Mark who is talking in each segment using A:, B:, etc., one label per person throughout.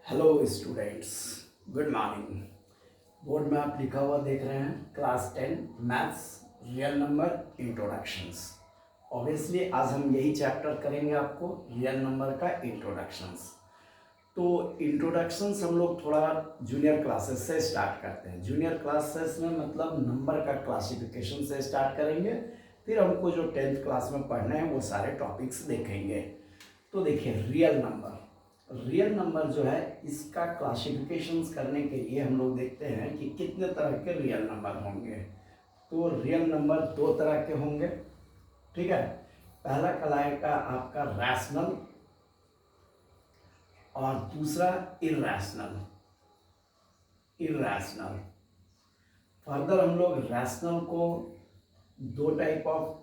A: Hello students, good morning. Board में आप लिखा हुआ देख रहे हैं class 10 maths real number introductions. Obviously आज हम यही चैप्टर करेंगे, आपको रियल नंबर का इंट्रोडक्शंस। तो इंट्रोडक्शंस हम लोग थोड़ा जूनियर क्लासेस से स्टार्ट करते हैं। जूनियर क्लासेस में मतलब नंबर का क्लासिफिकेशन से स्टार्ट करेंगे, फिर हमको जो 10th क्लास में पढ़ने हैं वो सारे टॉपिक्स देखेंगे। तो देखिए, रियल नंबर जो है इसका क्लासिफिकेशंस करने के लिए हम लोग देखते हैं कि कितने तरह के रियल नंबर होंगे। तो रियल नंबर दो तरह के होंगे, ठीक है। पहला कहलाएगा आपका रैशनल और दूसरा इरैशनल। फर्दर हम लोग रैशनल को दो टाइप ऑफ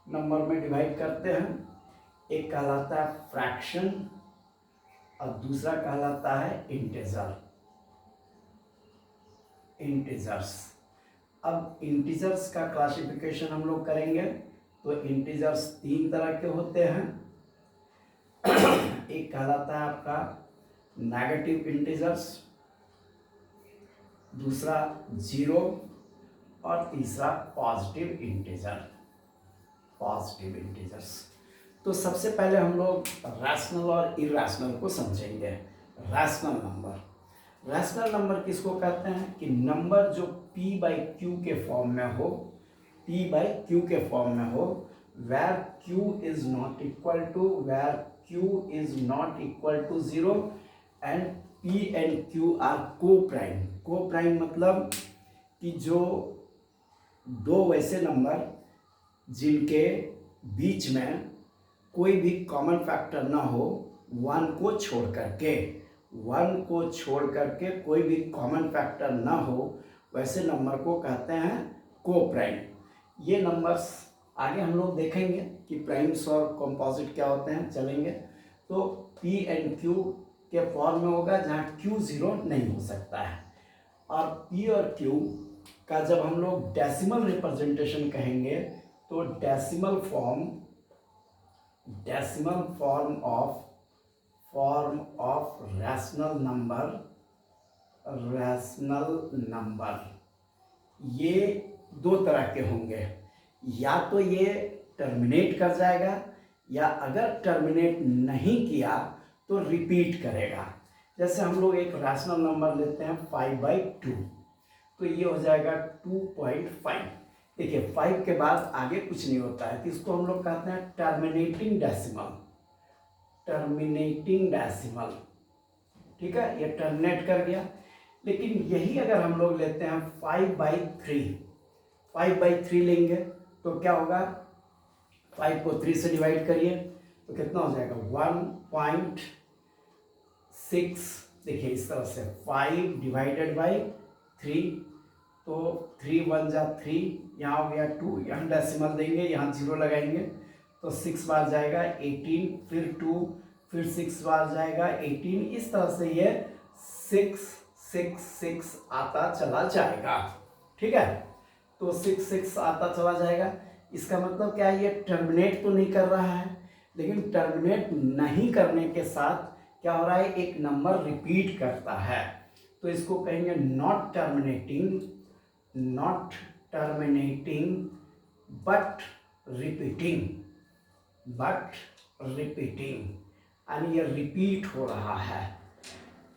A: नंबर में डिवाइड करते हैं। एक कहलाता है फ्रैक्शन और दूसरा कहलाता है इंटीजर्स। अब इंटीजर्स का क्लासिफिकेशन हम लोग करेंगे तो इंटीजर्स तीन तरह के होते हैं। एक कहलाता है आपका नेगेटिव इंटीजर्स, दूसरा जीरो और तीसरा पॉजिटिव इंटीजर्स। तो सबसे पहले हम लोग रैशनल और इरैशनल को समझेंगे। रैशनल नंबर किसको कहते हैं कि नंबर जो p/q के फॉर्म में हो, where q is not equal to 0 and p and q are co-prime मतलब कि जो दो वैसे नंबर जिनके बीच में कोई भी कॉमन फैक्टर ना हो, वन को छोड़ करके कोई भी कॉमन फैक्टर ना हो, वैसे नंबर को कहते हैं को-प्राइम। ये नंबर्स आगे हम लोग देखेंगे कि प्राइम्स और कंपोजिट क्या होते हैं, चलेंगे। तो p एंड q के फॉर्म में होगा जहाँ q जीरो नहीं हो सकता है। और p और q का जब हम लोग डेसिमल रिप्रेजेंटेशन कहेंगे तो decimal form of rational number ये दो तरह के होंगे। या तो ये टर्मिनेट कर जाएगा, या अगर टर्मिनेट नहीं किया तो रिपीट करेगा। जैसे हम लोग एक रैशनल नंबर लेते हैं 5/2, तो ये हो जाएगा 2.5। देखिए 5 के बाद आगे कुछ नहीं होता है, तो इसको हम लोग कहते हैं टर्मिनेटिंग डेसिमल। ठीक है, ये टर्मिनेट कर गया। लेकिन यही अगर हम लोग लेते हैं 5/3 लेंगे तो क्या होगा, 5 को 3 से डिवाइड करिए तो कितना हो जाएगा 1.6। देखिए इस तरह से 5 डिवाइडेड बाई 3, तो 3 1 जा 3, यहाँ हो गया 2, यहाँ डेसिमल देंगे, यहाँ 0 लगाएंगे तो 6 बार जाएगा 18, फिर 2, फिर 6 बार जाएगा 18। इस तरह से ये 666 आता चला जाएगा। ठीक है, तो 66 आता चला जाएगा। इसका मतलब क्या है, ये टर्मिनेट तो नहीं कर रहा है, लेकिन टर्मिनेट नहीं करने के साथ क्या हो रहा है, एक नंबर रिपीट करता है। तो इसको कहेंगे नॉट टर्मिनेटिंग बट रिपीटिंग, यानी ये रिपीट हो रहा है।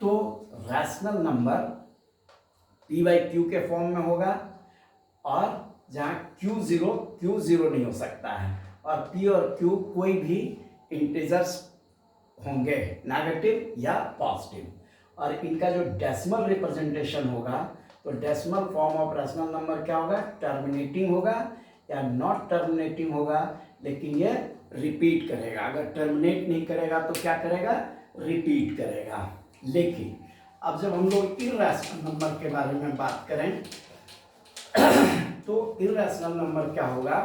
A: तो रैशनल नंबर p/q के फॉर्म में होगा, और जहाँ q जीरो नहीं हो सकता है, और p और q कोई भी इंटीजर्स होंगे, नेगेटिव या पॉजिटिव। और इनका जो डेसिमल रिप्रेजेंटेशन होगा, तो decimal form of rational number क्या होगा, टर्मिनेटिंग होगा या नॉट टर्मिनेटिंग होगा, लेकिन ये रिपीट करेगा। अगर टर्मिनेट नहीं करेगा तो क्या करेगा, रिपीट करेगा। लेकिन अब जब हम लोग इरैशनल नंबर के बारे में बात करें तो इरैशनल नंबर क्या होगा,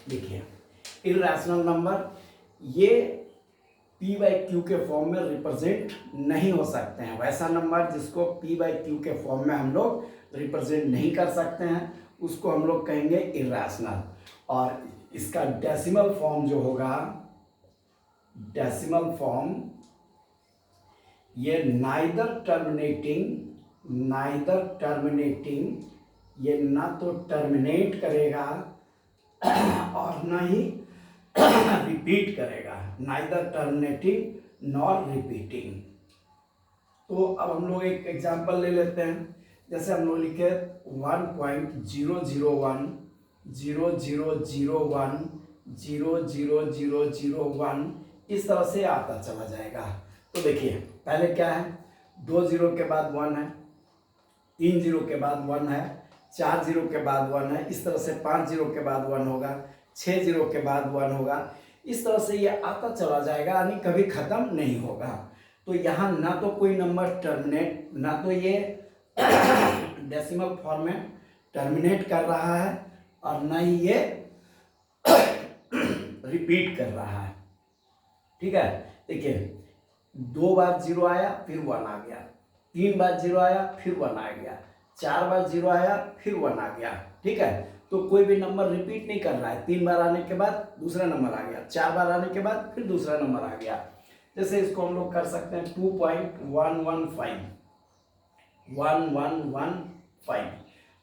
A: देखिए इरैशनल नंबर ये p/q के फॉर्म में रिप्रेजेंट नहीं हो सकते हैं। वैसा नंबर जिसको p/q के फॉर्म में हम लोग रिप्रेजेंट नहीं कर सकते हैं उसको हम लोग कहेंगे इरैशनल। और इसका डेसिमल फॉर्म जो होगा, डेसिमल फॉर्म ये नाइदर टर्मिनेटिंग, ये ना तो टर्मिनेट करेगा और ना ही रिपीट करेगा, नाइदर टर्मिनेटिंग नॉर रिपीटिंग। तो अब हम लोग एक एग्जांपल ले लेते हैं। जैसे हम लोग लिखे 1.001 0001 00001, इस तरह से आता चला जाएगा। तो देखिए पहले क्या है, 2 जीरो के बाद 1 है, 3 जीरो के बाद 1 है, 4 जीरो के बाद 1 है, इस तरह से 5 जीरो के बाद 1 होगा, 6 जीरो के बाद 1 होगा, इस तरह से ये आता चला जाएगा, यानी कभी ख़त्म नहीं होगा। तो यहाँ ना तो कोई नंबर टर्मिनेट, ना तो ये डेसिमल फॉर्म में टर्मिनेट कर रहा है और ना ही ये रिपीट कर रहा है। ठीक है, देखिए 2 बार 0 आया फिर 1 आ गया, 3 बार 0 आया फिर 1 आ गया, 4 बार 0 आया फिर 1 आ गया। ठीक है, तो कोई भी नंबर रिपीट नहीं कर रहा है, 3 बार आने के बाद दूसरा नंबर आ गया, 4 बार आने के बाद फिर दूसरा नंबर आ गया। जैसे इसको हम लोग कर सकते हैं 2.115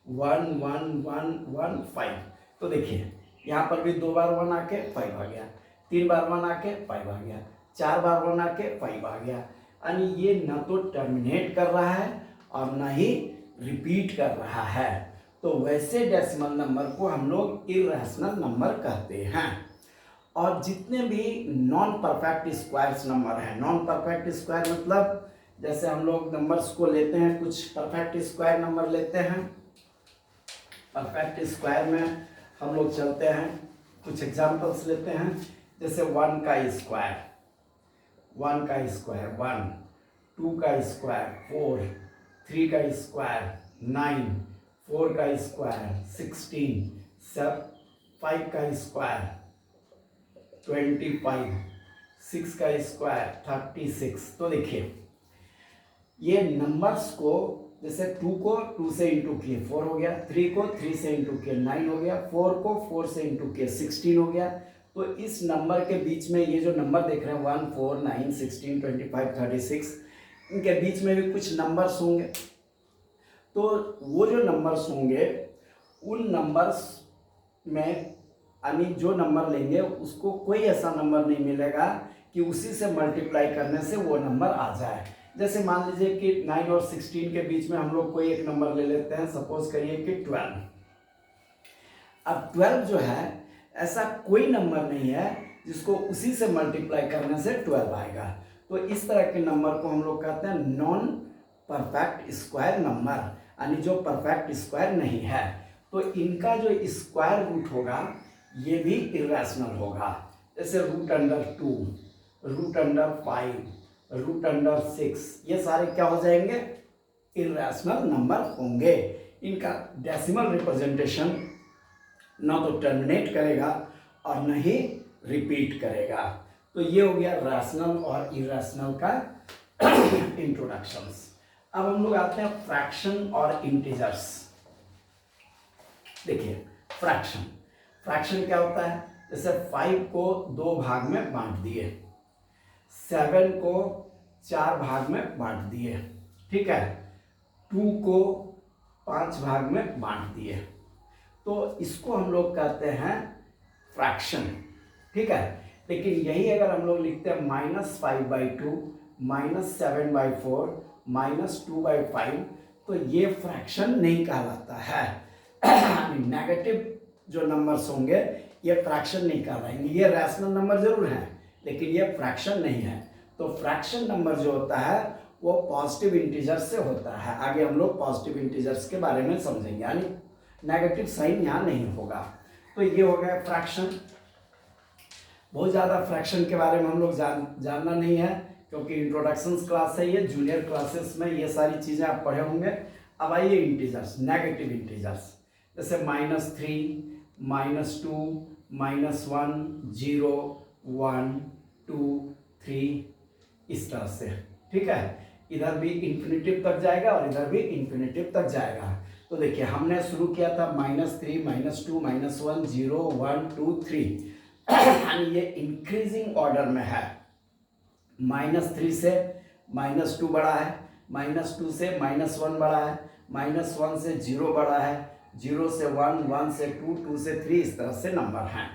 A: 1115। तो देखिए यहाँ पर भी 2 बार 1 आके 5 आ गया, 3 बार 1 आके 5 आ गया, 4 बार 1 आके 5 आ गया, यानी ये ना तो टर्मिनेट कर रहा है और ना ही रिपीट कर रहा है। तो वैसे डेसिमल नंबर को हम लोग इर्रेशनल नंबर कहते हैं। और जितने भी नॉन परफेक्ट स्क्वायर्स नंबर हैं, नॉन परफेक्ट स्क्वायर मतलब जैसे हम लोग नंबर्स को लेते हैं, कुछ परफेक्ट स्क्वायर नंबर लेते हैं, परफेक्ट स्क्वायर में हम लोग चलते हैं, कुछ एग्जांपल्स लेते हैं। जैसे 1 का स्क्वायर 1, 2 का स्क्वायर 4, 3 का स्क्वायर 9, 4 का स्क्वायर 16, 5 का स्क्वायर 25, 6 का स्क्वायर 36। तो देखिए ये नंबर्स को, जैसे 2 को 2 से इंटू किए 4 हो गया, 3 को 3 से इंटू किए 9 हो गया, 4 को 4 से इंटू किए 16 हो गया। तो इस नंबर के बीच में ये जो नंबर देख रहे हैं 1, 4, 9, 16, 25, 36, इनके बीच में भी कुछ नंबर्स होंगे। तो वो जो नंबर्स होंगे उन नंबर्स में, यानी जो नंबर लेंगे उसको कोई ऐसा नंबर नहीं मिलेगा कि उसी से मल्टीप्लाई करने से वो नंबर आ जाए। जैसे मान लीजिए कि 9 और 16 के बीच में हम लोग कोई एक नंबर ले लेते हैं, सपोज करिए कि 12। अब 12 जो है ऐसा कोई नंबर नहीं है जिसको उसी से मल्टीप्लाई करने से 12 आएगा। तो इस तरह के नंबर को हम लोग कहते हैं नॉन परफेक्ट स्क्वायर नंबर, यानी जो परफेक्ट स्क्वायर नहीं है। तो इनका जो स्क्वायर रूट होगा ये भी इर्रेशनल होगा। जैसे √2, √5, √6, ये सारे क्या हो जाएंगे, इर्रेशनल नंबर होंगे। इनका डेसिमल रिप्रेजेंटेशन ना तो टर्मिनेट करेगा और न ही रिपीट करेगा। तो ये हो गया रैशनल और इर्रेशनल का इंट्रोडक्शंस। अब हम लोग आते हैं फ्रैक्शन और इंटीजर्स। देखिए फ्रैक्शन क्या होता है, जैसे 5 को 2 भाग में बांट दिए, 7 को 4 भाग में बांट दिए, ठीक है, 2 को 5 भाग में बांट दिए, तो इसको हम लोग कहते हैं फ्रैक्शन, ठीक है। लेकिन यही अगर हम लोग लिखते हैं -5/2, -7/4, -2/5, तो ये फ्रैक्शन नहीं कहलाता है। नेगेटिव जो नंबर्स होंगे ये फ्रैक्शन नहीं कहलाएंगे। ये रैशनल नंबर जरूर हैं लेकिन ये फ्रैक्शन नहीं है। तो फ्रैक्शन नंबर जो होता है वो पॉजिटिव इंटीजर्स से होता है। आगे हम लोग पॉजिटिव इंटीजर्स के बारे में समझेंगे, यानी नेगेटिव साइन यहाँ नहीं होगा। तो ये हो गया फ्रैक्शन। बहुत ज़्यादा फ्रैक्शन के बारे में हम लोग जानना नहीं है क्योंकि इंट्रोडक्शंस क्लास है ये, जूनियर क्लासेस में ये सारी चीज़ें आप पढ़े होंगे। अब आइए इंटीजर्स, नेगेटिव इंटीजर्स, जैसे -3, -2, -1, 0, 1, 2, 3, इस तरह से, ठीक है। इधर भी इन्फिनिटिव तक जाएगा और इधर भी इन्फिनिटिव तक जाएगा। तो देखिए हमने शुरू किया था -3, -2, -1, 0, 1, 2, 3, यानी ये इंक्रीजिंग ऑर्डर में है। -3 से -2 बड़ा है, -2 से -1 बड़ा है, -1 से 0 बड़ा है, 0 से 1, 1 से 2, 2 से 3, इस तरह से नंबर हैं।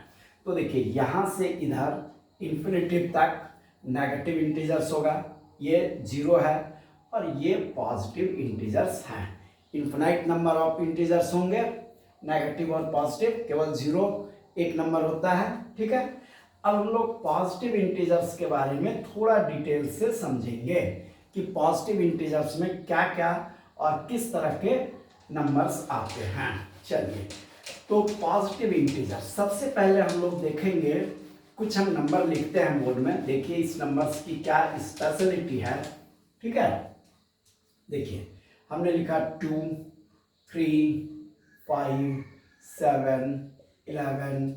A: तो देखिए यहाँ से इधर इन्फिनिटिव तक नेगेटिव इंटीजर्स होगा, ये 0 है और ये पॉजिटिव इंटीजर्स हैं। इन्फिनाइट नंबर ऑफ इंटीजर्स होंगे, नेगेटिव और पॉजिटिव, केवल 0 एक नंबर होता है। ठीक है, अब हम लोग पॉजिटिव इंटीजर्स के बारे में थोड़ा डिटेल से समझेंगे कि पॉजिटिव इंटीजर्स में क्या क्या और किस तरह के नंबर्स आते हैं। चलिए, तो पॉजिटिव इंटीजर्स सबसे पहले हम लोग देखेंगे, कुछ हम नंबर लिखते हैं बोर्ड में। देखिए इस नंबर्स की क्या स्पेशलिटी है। ठीक है, देखिए हमने लिखा 2, 3, 5, 7, 11,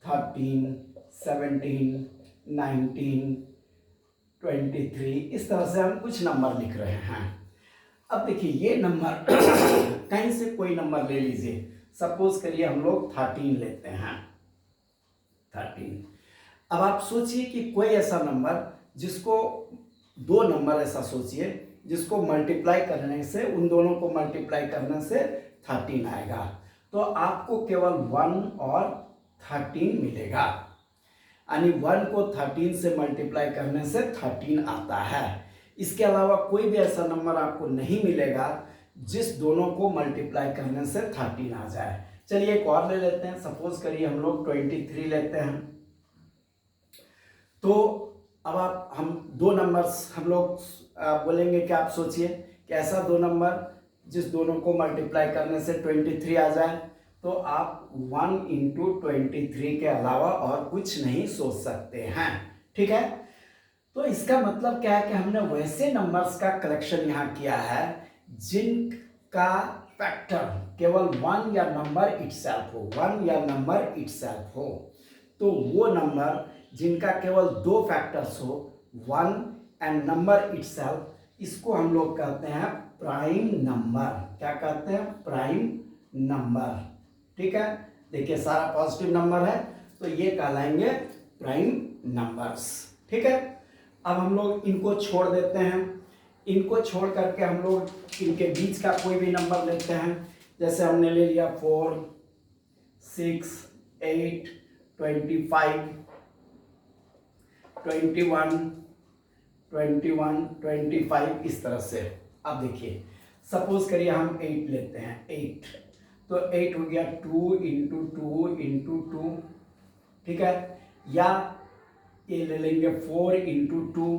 A: 13, 17, 19, 23, इस तरह से हम कुछ नंबर लिख रहे हैं। अब देखिए ये नंबर कहीं से कोई नंबर ले लीजिए, सपोज करिए हम लोग 13 लेते हैं, 13। अब आप सोचिए कि कोई ऐसा नंबर जिसको, दो नंबर ऐसा सोचिए जिसको मल्टीप्लाई करने से, उन दोनों को मल्टीप्लाई करने से 13 आएगा, तो आपको केवल 1 और 13 मिलेगा। यानी 1 को 13 से मल्टीप्लाई करने से 13 आता है। इसके अलावा कोई भी ऐसा नंबर आपको नहीं मिलेगा जिस दोनों को मल्टीप्लाई करने से 13 आ जाए। चलिए एक और ले लेते हैं, सपोज करिए हम लोग 23 लेते हैं। तो अब हम दो नंबर्स हम लोग बोलेंगे कि आप सोचिए कि ऐसा दो नंबर जिस दोनों को मल्टीप्लाई करने से 23 आ जाए, तो आप 1 × 23 के अलावा और कुछ नहीं सोच सकते हैं। ठीक है, तो इसका मतलब क्या है कि हमने वैसे नंबर्स का कलेक्शन यहाँ किया है जिनका फैक्टर केवल 1 या नंबर इटसेल्फ हो, 1 या नंबर इटसेल्फ हो। तो वो नंबर जिनका केवल दो फैक्टर्स हो, 1 एंड नंबर इटसेल्फ, इसको हम लोग कहते हैं प्राइम नंबर। क्या कहते हैं? Prime number. ठीक है, देखिए सारा पॉजिटिव नंबर है तो ये कहलाएंगे प्राइम नंबर्स। ठीक है, अब हम लोग इनको छोड़ देते हैं, इनको छोड़ करके हम लोग इनके बीच का कोई भी नंबर लेते हैं। जैसे हमने ले लिया 4, 6, 8, 25, 21, 21, 25, इस तरह से। अब देखिए सपोज करिए हम 8 लेते हैं, 8, तो 8 हो गया 2 × 2 × 2। ठीक है, या ये ले लेंगे 4 × 2,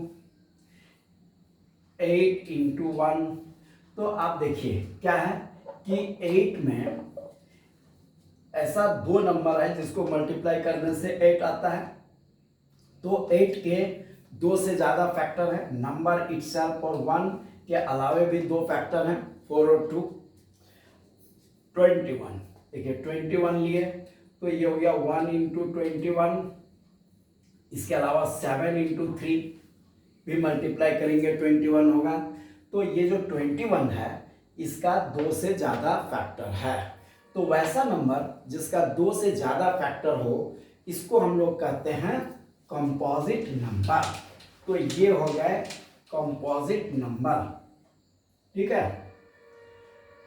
A: 8 × 1। तो आप देखिए क्या है कि 8 में ऐसा दो नंबर है जिसको मल्टीप्लाई करने से 8 आता है। तो 8 के दो से ज़्यादा फैक्टर है, नंबर इटसेल्फ और 1 के अलावे भी दो फैक्टर हैं, 4 और 2, 21। देखिए 21 लिए तो ये हो गया 1 × 21। इसके अलावा 7 × 3 भी मल्टीप्लाई करेंगे 21 होगा। तो ये जो 21 है इसका दो से ज़्यादा फैक्टर है। तो वैसा नंबर जिसका दो से ज़्यादा फैक्टर हो इसको हम लोग कहते हैं कंपोजिट नंबर। तो ये हो गए कंपोजिट नंबर। ठीक है,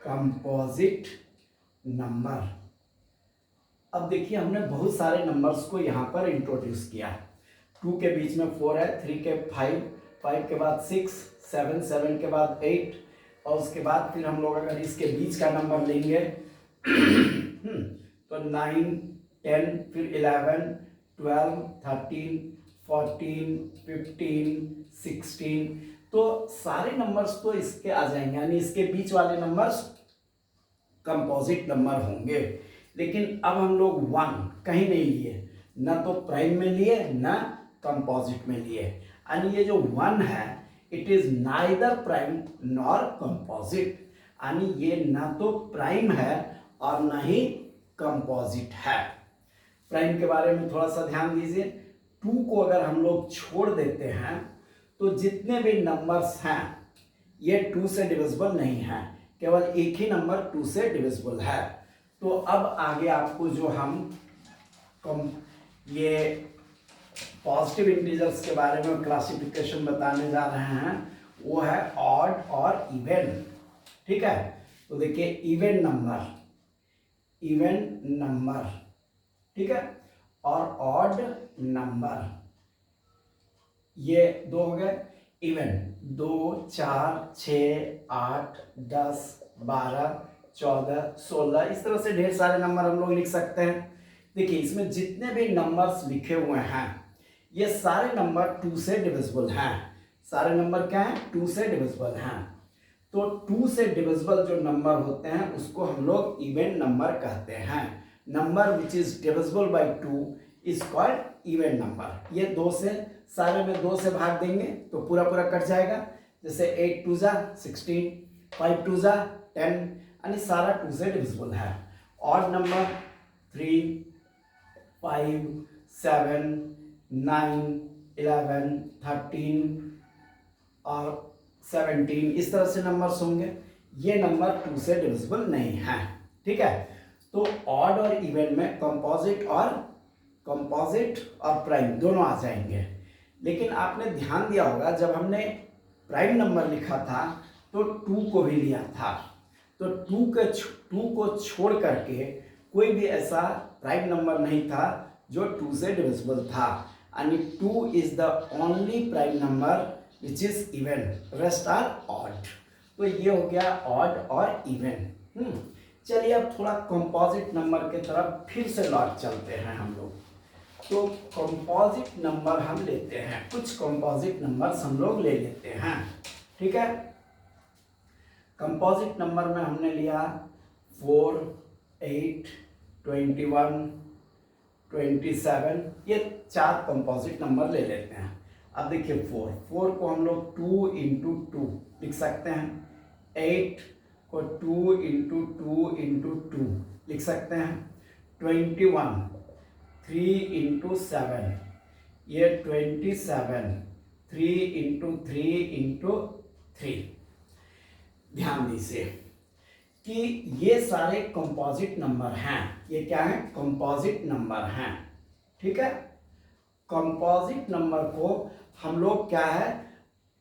A: कंपोजिट नंबर। अब देखिए हमने बहुत सारे नंबर्स को यहाँ पर इंट्रोड्यूस किया। 2 के बीच में 4 है, 3 के 5, 5 के बाद 6, 7, 7 के बाद 8, और उसके बाद फिर हम लोग अगर इसके बीच का नंबर लेंगे तो 9, 10, फिर 11, 12, 13, 14, 15, 16, तो सारे नंबर्स तो इसके आ जाएंगे, यानी इसके बीच वाले नंबर्स कंपोजिट नंबर होंगे। लेकिन अब हम लोग 1 कहीं नहीं लिए, ना तो प्राइम में लिए ना कंपोजिट में लिए, यानी ये जो 1 है it is neither prime nor composite, यानी ये ना तो प्राइम है और ना ही कंपोजिट है। प्राइम के बारे में थोड़ा सा ध्यान दीजिए। 2 को अगर हम लोग छोड़ देते हैं तो जितने भी नंबर्स हैं ये 2 से डिविजिबल नहीं है, केवल एक ही नंबर 2 से डिविजिबल है। तो अब आगे आपको जो हम ये पॉजिटिव इंटीजर्स के बारे में क्लासिफिकेशन बताने जा रहे हैं वो है ऑड और इवन। ठीक है, तो देखिए इवन नंबर, ठीक है, और ऑड नंबर, ये दो हो गए इवन। 2, 4, 6, 8, 10, 12, 14, 16, इस तरह से ढेर सारे नंबर हम लोग लिख सकते हैं। देखिए इसमें जितने भी नंबर्स लिखे हुए हैं ये सारे नंबर 2 से डिविजिबल हैं। सारे नंबर क्या हैं? 2 से डिविजिबल हैं। तो 2 से डिविजिबल जो नंबर होते हैं उसको हम लोग इवन नंबर कहते हैं। Number which is divisible by 2 is called even number. ये 2 से, सारे में 2 से भाग देंगे तो पूरा पूरा कट जाएगा। जैसे 8 2 जा 16, 5 2 जा 10, यानी सारा 2 से डिविजिबल है। ऑड नंबर 3, 5, 7, 9, 11, 13 और 17, इस तरह से नंबर्स होंगे। ये नंबर 2 से डिविजिबल नहीं है। ठीक है, तो ऑड और इवन में कंपोजिट और प्राइम दोनों आ जाएंगे। लेकिन आपने ध्यान दिया होगा जब हमने प्राइम नंबर लिखा था तो 2 को भी लिया था। तो 2 को छोड़ करके कोई भी ऐसा प्राइम नंबर नहीं था जो 2 से डिविजिबल था, यानी 2 is the only prime number which is even, rest are odd. तो ये हो गया ऑड और इवन। चलिए अब थोड़ा कंपोजिट नंबर के तरफ फिर से लौट चलते हैं हम लोग। तो कंपोजिट नंबर हम लेते हैं, कुछ कंपोजिट नंबर्स हम लोग ले लेते हैं। ठीक है, कंपोजिट नंबर में हमने लिया 4, 8, 21, 27, ये 4 कंपोजिट नंबर ले लेते हैं। अब देखिए 4 को हम लोग 2 × 2 लिख सकते हैं। 8 को 2 × 2 × 2 लिख सकते हैं। 21 3 × 7, ये 27 3 × 3 × 3। ध्यान दीजिए कि ये सारे कंपोजिट नंबर हैं। ये क्या है? कंपोजिट नंबर हैं। ठीक है, कंपोजिट नंबर को हम लोग क्या है,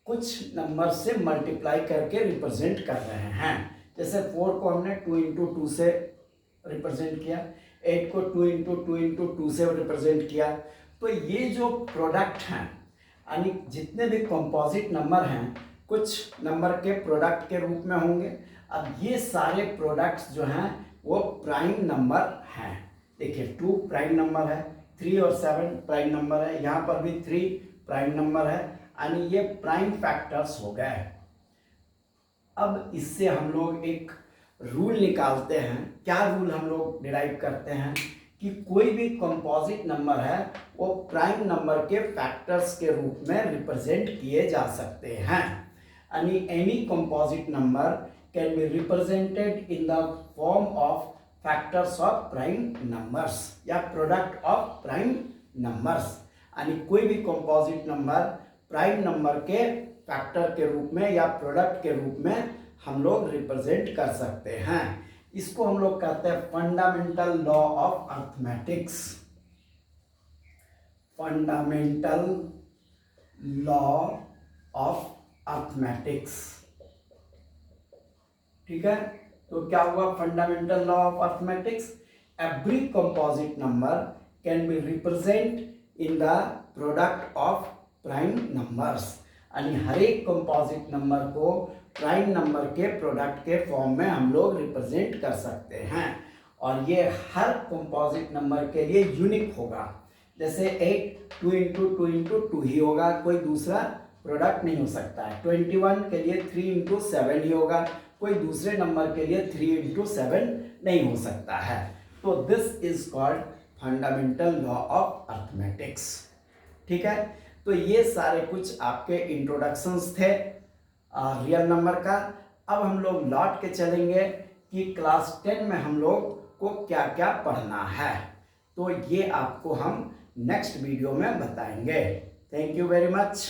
A: कुछ नंबर से मल्टीप्लाई करके रिप्रेजेंट कर रहे हैं। जैसे 4 को हमने 2 × 2 से रिप्रेजेंट किया, 8 को 2 × 2 × 2 से रिप्रेजेंट किया। तो ये जो प्रोडक्ट हैं, यानी जितने भी कंपोजिट नंबर हैं कुछ नंबर के प्रोडक्ट के रूप में होंगे। अब ये सारे प्रोडक्ट्स जो हैं वो प्राइम नंबर हैं। देखिए 2 प्राइम नंबर है, 3 और 7 प्राइम नंबर है, यहाँ पर भी 3 प्राइम नंबर है, यानी ये प्राइम फैक्टर्स हो गए। अब इससे हम लोग एक रूल निकालते हैं। क्या रूल हम लोग डिराइव करते हैं कि कोई भी कंपोजिट नंबर है वो प्राइम नंबर के फैक्टर्स के रूप में रिप्रेजेंट किए जा सकते हैं। यानी any composite number can be represented in the form of factors of prime numbers या प्रोडक्ट ऑफ प्राइम नंबर्स। यानी कोई भी कंपोजिट नंबर प्राइम नंबर के फैक्टर के रूप में या प्रोडक्ट के रूप में हम लोग रिप्रेजेंट कर सकते हैं। इसको हम लोग कहते हैं fundamental law of arithmetics. Fundamental law of arithmetics. ठीक है, तो क्या हुआ fundamental law of arithmetics? Every composite number can be represent in the product of prime numbers. यानी हर एक कंपोजिट नंबर को प्राइम नंबर के प्रोडक्ट के फॉर्म में हम लोग रिप्रेजेंट कर सकते हैं, और ये हर कंपोजिट नंबर के लिए यूनिक होगा। जैसे 8 2 × 2 × 2 ही होगा, कोई दूसरा प्रोडक्ट नहीं हो सकता है। 21 के लिए 3 × 7 ही होगा, कोई दूसरे नंबर के लिए 3 × 7 नहीं हो सकता है। तो this is called fundamental law of arithmetics. ठीक है, तो ये सारे कुछ आपके इंट्रोडक्शंस थे रियल नंबर का। अब हम लोग लौट के चलेंगे कि क्लास 10 में हम लोग को क्या क्या पढ़ना है। तो ये आपको हम नेक्स्ट वीडियो में बताएंगे। Thank you very much.